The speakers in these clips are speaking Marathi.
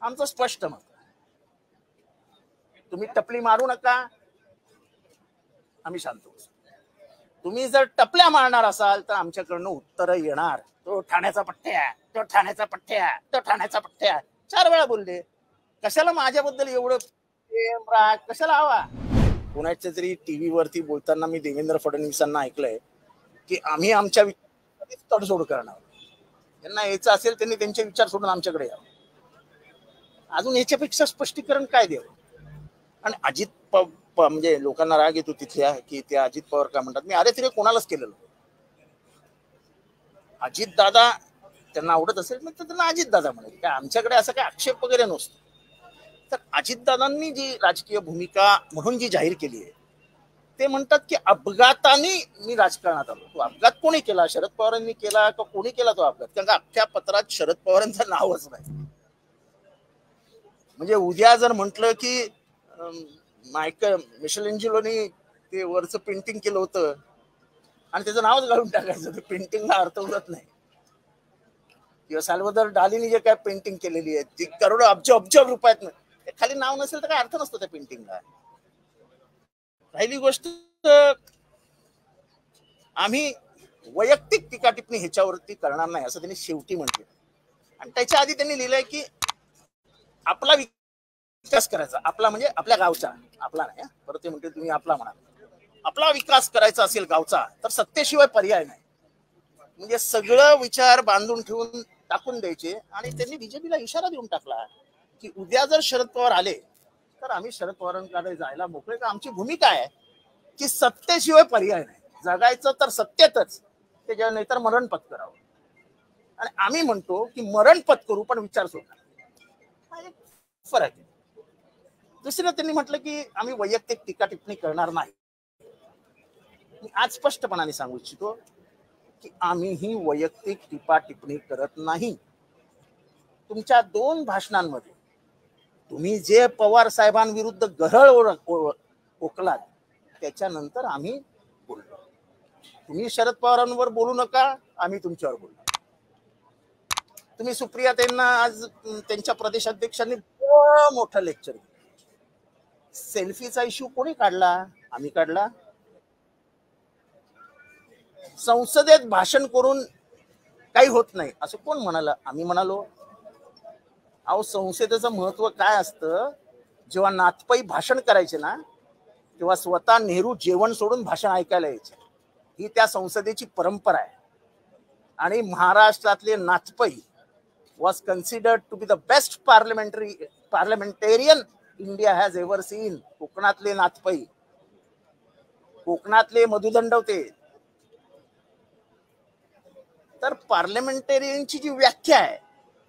आमचं स्पष्ट मत, तुम्ही टपली मारू नका, आम्ही शांत बसू. तुम्ही जर टपल्या मारणार असाल तर आमच्याकडनं उत्तर येणार. तो ठाण्याचा पठ्ठ्या, तो ठाण्याचा पठ्ठ्या, तो ठाण्याचा पठ्ठ्या 4 वेळा बोलले. कशाला माझ्याबद्दल एवढं प्रेम राग कशाला हवा? कोणाच्या तरी टीव्ही वरती बोलताना मी देवेंद्र फडणवीसांना ऐकलंय की आम्ही आमच्या विचारांची तडजोड करणार. त्यांना यायचं असेल त्यांनी त्यांचे विचार सोडून आमच्याकडे यावं. अजून याच्यापेक्षा स्पष्टीकरण काय द्यावं? आणि अजित म्हणजे लोकांना राग येतो तिथल्या की ते अजित पवार काय म्हणतात. मी अरे तिथे कोणालाच केलेलं. अजित दादा त्यांना आवडत असेल मग त्यांना अजित दादा म्हणाले. काय आमच्याकडे असं काय आक्षेप वगैरे नसतो. तर अजितदादांनी जी राजकीय भूमिका म्हणून जी जाहीर केली आहे ते म्हणतात की अपघाताने मी राजकारणात आलो. तो अपघात कोणी केला? शरद पवारांनी केला का कोणी केला तो अपघात? कारण का अख्ख्या पत्रात शरद पवारांचं नावच नाही. म्हणजे उद्या जर म्हटलं की मिशेलेंजेलोनी ते वरचं पेंटिंग केलं होतं आणि त्याचं नावच घालून टाकायचं, पेंटिंगला अर्थ उरत नाही. किंवा साल्वादोर डालीने जे काय पेंटिंग केलेली आहे ती करोडो अब्ज रुपयात खाली नाव नसेल तर काय अर्थ नसतो त्या पेंटिंगला. पहिली गोष्ट, आम्ही वैयक्तिक टीका टिप्पणी ह्याच्यावरती करणार नाही असं त्यांनी शेवटी म्हटलं. आणि त्याच्या आधी त्यांनी लिहिलंय की आपला विकास करायचा, आपला म्हणजे आपल्या गावचा, आपला नाही परत ते म्हणते तुम्ही आपला म्हणा. आपला विकास करायचा असेल गावचा तर सत्तेशिवाय पर्याय नाही. म्हणजे सगळं विचार बांधून ठेवून टाकून द्यायचे. आणि त्यांनी बीजेपीला इशारा देऊन टाकला की उद्या जर शरद पवार आले तर आम्ही शरद पवारांकडे जायला मोकळे. का आमची भूमिका आहे की सत्तेशिवाय पर्याय नाही, जगायचं तर सत्तेतच, त्याच्या नाहीतर मरण पत्करावं. आणि आम्ही म्हणतो की मरण पत्करू पण विचार सोडणार. हा एक फरक आहे. दुसरं त्यांनी म्हटलं की आम्ही वैयक्तिक टीका टिप्पणी करणार नाही. मी आज स्पष्टपणाने सांगू इच्छितो की आम्हीही वैयक्तिक टीका टिप्पणी करत नाही. तुमच्या 2 भाषणांमध्ये तुम्ही जे पवार साहेबांविरुद्ध गरळ ओकलात त्याच्यानंतर आम्ही बोललो. तुम्ही शरद पवारांवर बोलू नका, आम्ही तुमच्यावर बोललो. तुम्ही सुप्रियाताईंना आज त्यांच्या प्रदेशाध्यक्षांनी मोठं लेक्चर दिलं. सेल्फीचा इश्यू कोणी काढला? आम्ही काढला. संसदेत भाषण करून काही होत नाही असं कोण म्हणाला? आम्ही म्हणालो. अहो संसदेचं महत्व काय असतं? जेव्हा नाथपै भाषण करायचे ना तेव्हा स्वतः नेहरू जेवण सोडून भाषण ऐकायला यायचे. ही त्या संसदेची परंपरा आहे. आणि महाराष्ट्रातले नाथपै was considered to be the best parliamentarian India has ever seen. कोकणातले नाथपै, कोकणातले मधुदंडवते. तर पार्लमेंटेरियनची जी व्याख्या आहे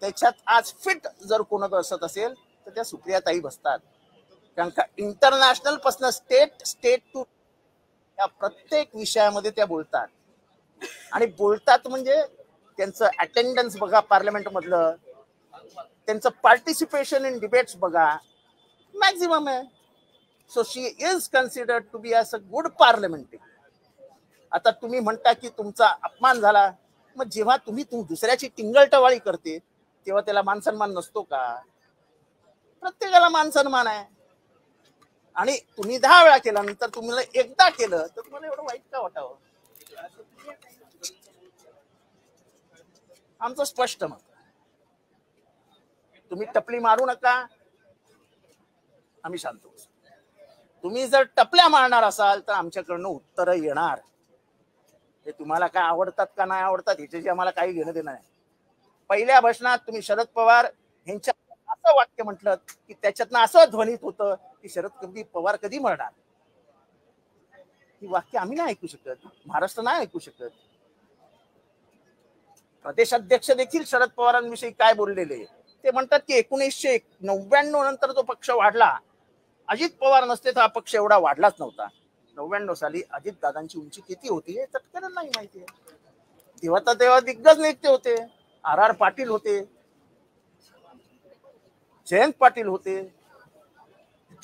त्याच्यात आज फिट जर कोण बसत असेल तर त्या सुप्रियाताई बसतात. कारण का इंटरनॅशनल पासून स्टेट टू या प्रत्येक विषयामध्ये त्या बोलतात. आणि बोलतात म्हणजे त्यांचं अटेंडन्स बघा पार्लमेंट मधलं, त्यांचं पार्टिसिपेशन इन डिबेट्स बघा, मॅक्झिमम आहे. So she is considered to be as a good parliamentary. आता तुम्ही म्हणता की तुमचा अपमान झाला, मग जेव्हा तुम्ही दुसऱ्याची टिंगलटवाळी करते तेव्हा त्याला मान सन्मान नसतो का? प्रत्येकाला मान सन्मान आहे. आणि तुम्ही 10 वेळा केल्यानंतर तुम्हाला एकदा केलं तर तुम्हाला एवढं वाईट का वाटावं? आमचं स्पष्ट मत, तुम्ही टपली मारू नका, आम्ही शांत बसू. तुम्ही जर टपल्या मारणार असाल तर आमच्याकडनं उत्तर येणार. हे तुम्हाला काय आवडतात का नाही आवडतात ह्याच्याशी आम्हाला काही घेणं देणं नाही. पहिल्या भाषणात तुम्ही शरद पवार यांच्या असं वाक्य म्हटलं की त्याच्यातनं असं ध्वनित होतं की शरद पवार कधी मरणार. ही वाक्य आम्ही नाही ऐकू शकत, महाराष्ट्र नाही ऐकू शकत. प्रदेशाध्यक्ष देखील शरद पवारांविषयी काय बोललेले ते म्हणतात की 1999 नंतर जो पक्ष वाढला, अजित पवार नसते तर हा पक्ष एवढा वाढलाच नव्हता. 99 साली अजित दादांची उंची किती होती हे तत्कालीन नाही माहिती आहे. तेव्हा दिग्गज नेते होते. RR पाटील होते, जयंत पाटील होते,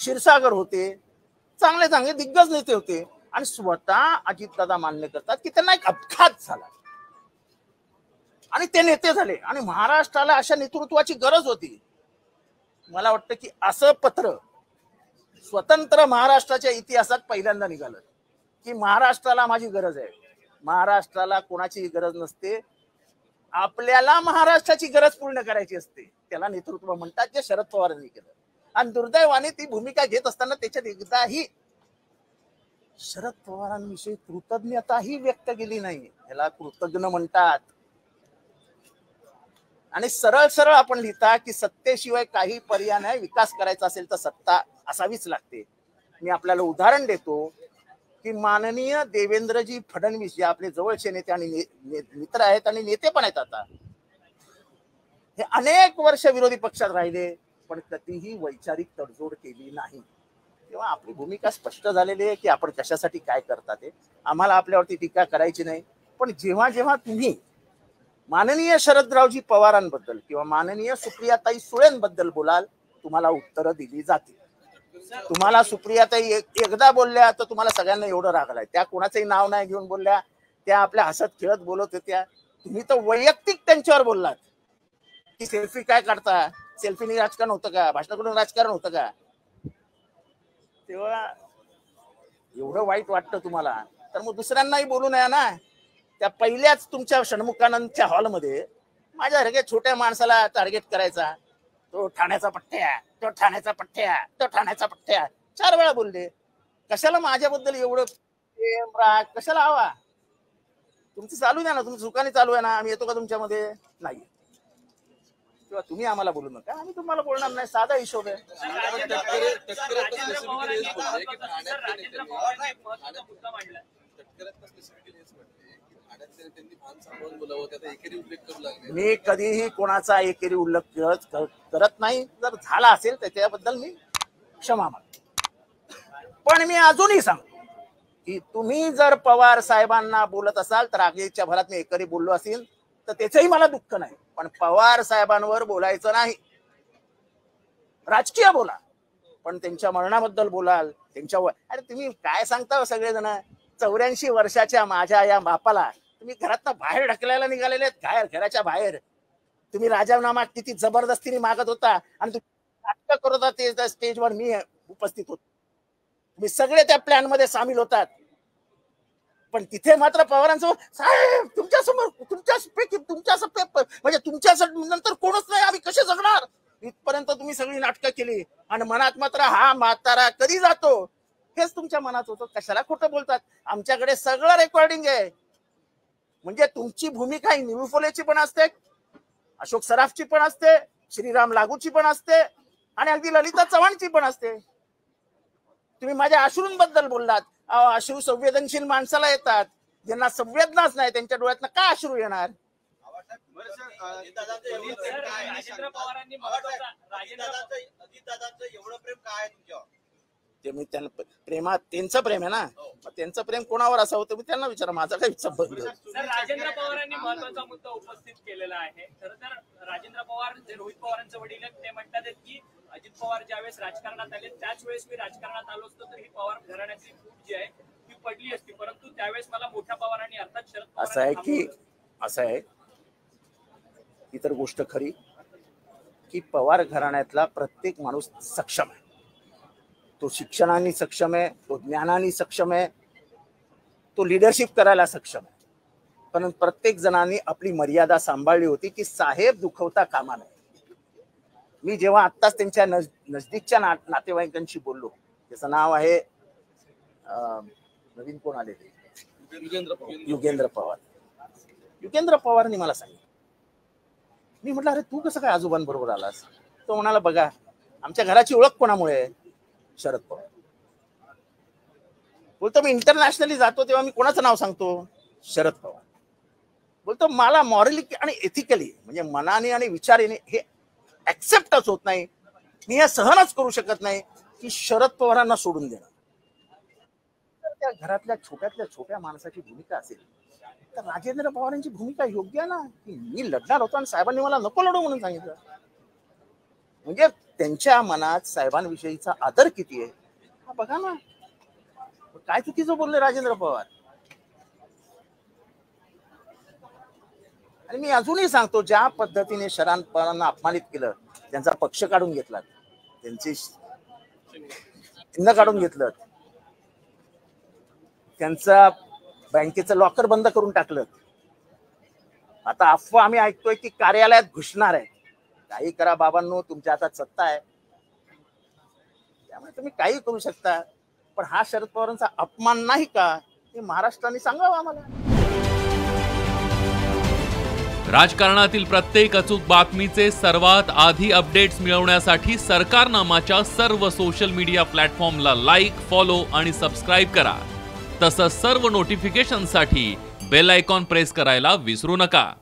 क्षीरसागर होते, चांगले चांगले दिग्गज नेते होते. आणि स्वतः अजितदादा मान्य करतात की त्यांना एक अपघात झाला आणि ते नेते झाले. आणि महाराष्ट्राला अशा नेतृत्वाची गरज होती. मला वाटतं की असं पत्र स्वतंत्र महाराष्ट्राच्या इतिहासात पहिल्यांदा निघालं की महाराष्ट्राला माझी गरज आहे. महाराष्ट्राला कोणाची गरज नसते, आपल्याला महाराष्ट्राची गरज पूर्ण करायची असते. त्याला नेतृत्व म्हणतात, जे शरद पवारांनी केलं. आणि दुर्दैवाने ती भूमिका घेत असताना त्याच्यात एकदाही शरद पवारांविषयी कृतज्ञताही व्यक्त केली नाही. याला कृतज्ञ म्हणतात. आणि सरळ सरळ आपण लिहिता की सत्तेशिवाय काही पर्याय नाही, विकास करायचा असेल तर सत्ता असावीच लागते. मी आपल्याला उदाहरण देतो की माननीय देवेंद्रजी फडणवीस जे आपले जवळचे नेते आणि मित्र आहेत आणि नेते पण आहेत, आता हे अनेक वर्ष विरोधी पक्षात राहिले पण कधीही वैचारिक तडजोड केली नाही. तेव्हा आपली भूमिका स्पष्ट झालेली आहे की आपण कशासाठी काय करतात ते. आम्हाला आपल्यावरती टीका करायची नाही. पण जेव्हा जेव्हा तुम्ही माननीय शरदरावजी पवारांबद्दल किंवा माननीय सुप्रियाताई सुळेंबद्दल बोलाल, तुम्हाला उत्तरं दिली जातील. तुम्हाला सुप्रियाताई एकदा बोलल्या तर तुम्हाला सगळ्यांना एवढं रागलाय. त्या कोणाचंही नाव नाही घेऊन बोलल्या, त्या आपल्या हसत खेळत बोलत होत्या. तुम्ही तर वैयक्तिक त्यांच्यावर बोललात की सेल्फी काय काढता, सेल्फीने राजकारण होतं का, भाषण करून राजकारण होतं का. तेव्हा एवढं वाईट वाटतं तुम्हाला तर मग दुसऱ्यांनाही बोलू नये ना. त्या पहिल्याच तुमच्या षण्मुखानंदच्या हॉलमध्ये माझ्या छोट्या माणसाला टार्गेट करायचा, तो ठाण्याचा पठ्ठ्या, तो ठाण्याचा पठ्ठ्या, तो ठाण्याचा पठ्ठ्या 4 वेळा बोलले. कशाला माझ्याबद्दल एवढं प्रेम राग कशाला हवा. तुमचं चालू द्या ना, तुमचं सुखाने चालू आहे ना. आम्ही येतो का तुमच्यामध्ये? नाही. किंवा तुम्ही आम्हाला बोलू नका, आम्ही तुम्हाला बोलणार नाही. साधा हिशोब आहे. मी कधीही कोणाचा एकेरी उल्लेख करत नाही. जर झाला असेल त्याच्याबद्दल मी क्षमा मागतो. पण मी अजूनही सांगतो की तुम्ही जर पवार साहेबांना बोलत असाल तर आगीच्या भरात मी एकेरी बोललो असेल तर त्याचंही मला दुःख नाही. पण पवार साहेबांवर बोलायचं नाही. राजकीय बोला पण त्यांच्या मरणाबद्दल बोलाल. अरे तुम्ही काय सांगता सगळेजण. 84 वर्षाच्या माझ्या या बापाला तुम्ही घरातनं बाहेर ढकलायला निघालेले आहेत. काय घराच्या बाहेर तुम्ही राजीनामा किती जबरदस्तीने मागत होता आणि तुम्ही नाटक करत होता स्टेजवर मी उपस्थित होतो. तुम्ही सगळे त्या प्लॅन मध्ये सामील होतात. पण तिथे मात्र पवारांचं साहेब तुमच्यासमोर म्हणजे तुमच्या नंतर कोणच नाही, आम्ही कसे जगणार, इथपर्यंत तुम्ही सगळी नाटकं केली. आणि मनात मात्र हा म्हातारा कधी जातो हेच तुमच्या मनात होतं. कशाला खोटं बोलतात. आमच्याकडे सगळं रेकॉर्डिंग आहे. म्हणजे तुमची भूमिका ही निळू फुलेची पण असते, अशोक सराफची पण असते, श्रीराम लागूची पण असते आणि अगदी ललिता चव्हाणची पण असते. तुम्ही माझ्या अश्रूंबद्दल बोललात. अश्रू संवेदनशील माणसाला येतात. ज्यांना संवेदनाच नाही त्यांच्या डोळ्यातनं काय अश्रू येणार. ते मी त्यांना प्रेमात त्यांचं प्रेम आहे ना, त्यांचं प्रेम कोणावर असावं ते मी त्यांना विचारा. माझा काही संबंध. राजेंद्र पवारांनी महत्वाचा मुद्दा उपस्थित केलेला आहे. खरं तर राजेंद्र पवार जे रोहित पवारांचे वडील आहेत ते म्हणतात की अजित पवार ज्यावेळेस राजकारणात आले त्याच वेळेस मी राजकारणात आलो असतो तर ही पवार घराण्याची फूट जी आहे ती पडली असती. परंतु त्यावेळेस मला मोठ्या पवारांनी अर्थात शरद पवार असं आहे इतर गोष्ट खरी की पवार घराण्यातला प्रत्येक माणूस सक्षम आहे. तो शिक्षणाने सक्षम आहे, तो ज्ञानाने सक्षम आहे, तो लिडरशिप करायला सक्षम आहे. पण प्रत्येक जणांनी आपली मर्यादा सांभाळली होती की साहेब दुखवता कामा नये. मी जेव्हा आत्ताच त्यांच्या नजदीकच्या नातेवाईकांशी बोललो, त्याचं नाव आहे नवीन कोण आले ते युगेंद्र पवार. युगेंद्र पवारनी मला सांगितलं. मी म्हटलं अरे तू कसं काय आजोबांबरोबर आलास. तो म्हणाला बघा आमच्या घराची ओळख कोणामुळे, शरद पवार. बोलतो मी इंटरनॅशनली जातो तेव्हा मी कोणाचं नाव सांगतो, शरद पवार. बोलतो मला मॉरली आणि एथिकली म्हणजे मनाने आणि विचाराने हे ऍक्सेप्टच होत नाही. मी हे सहनच करू शकत नाही की शरद पवारांना सोडून देणं. त्या घरातल्या छोट्यातल्या छोट्या माणसाची भूमिका असेल तर राजेंद्र पवारांची भूमिका योग्य आहे ना. की मी लढणार होतो आणि साहेबांनी मला नको लढू म्हणून सांगितलं. म्हणजे त्यांच्या मनात साहेबांविषयीचा आदर किती आहे हा बघा ना. काय चुकीचं बोलले राजेंद्र पवार. आणि मी अजूनही सांगतो ज्या पद्धतीने शरद पवारांना अपमानित केलं, त्यांचा पक्ष काढून घेतला, त्यांची चिन्ह काढून घेतलं, त्यांचा बँकेचं लॉकर बंद करून टाकलं. आता अफवा आम्ही ऐकतोय की कार्यालयात घुसणार आहे. काही करा बाबांनो, तुमच्या हातात सत्ता आहे, त्यामुळे तुम्ही काही करू शकता. पण हा शरद पवारांचा अपमान नाही का, हे महाराष्ट्राने सांगावं आम्हाला. राजकारणातील प्रत्येक अचूक बातमीचे सर्वात आधी अपडेट्स मिळवण्यासाठी सरकारनामाच्या सर्व सोशल मीडिया प्लॅटफॉर्मला लाईक, फॉलो आणि सबस्क्राईब करा. तसंच सर्व नोटिफिकेशनसाठी बेल आयकॉन प्रेस करायला विसरू नका.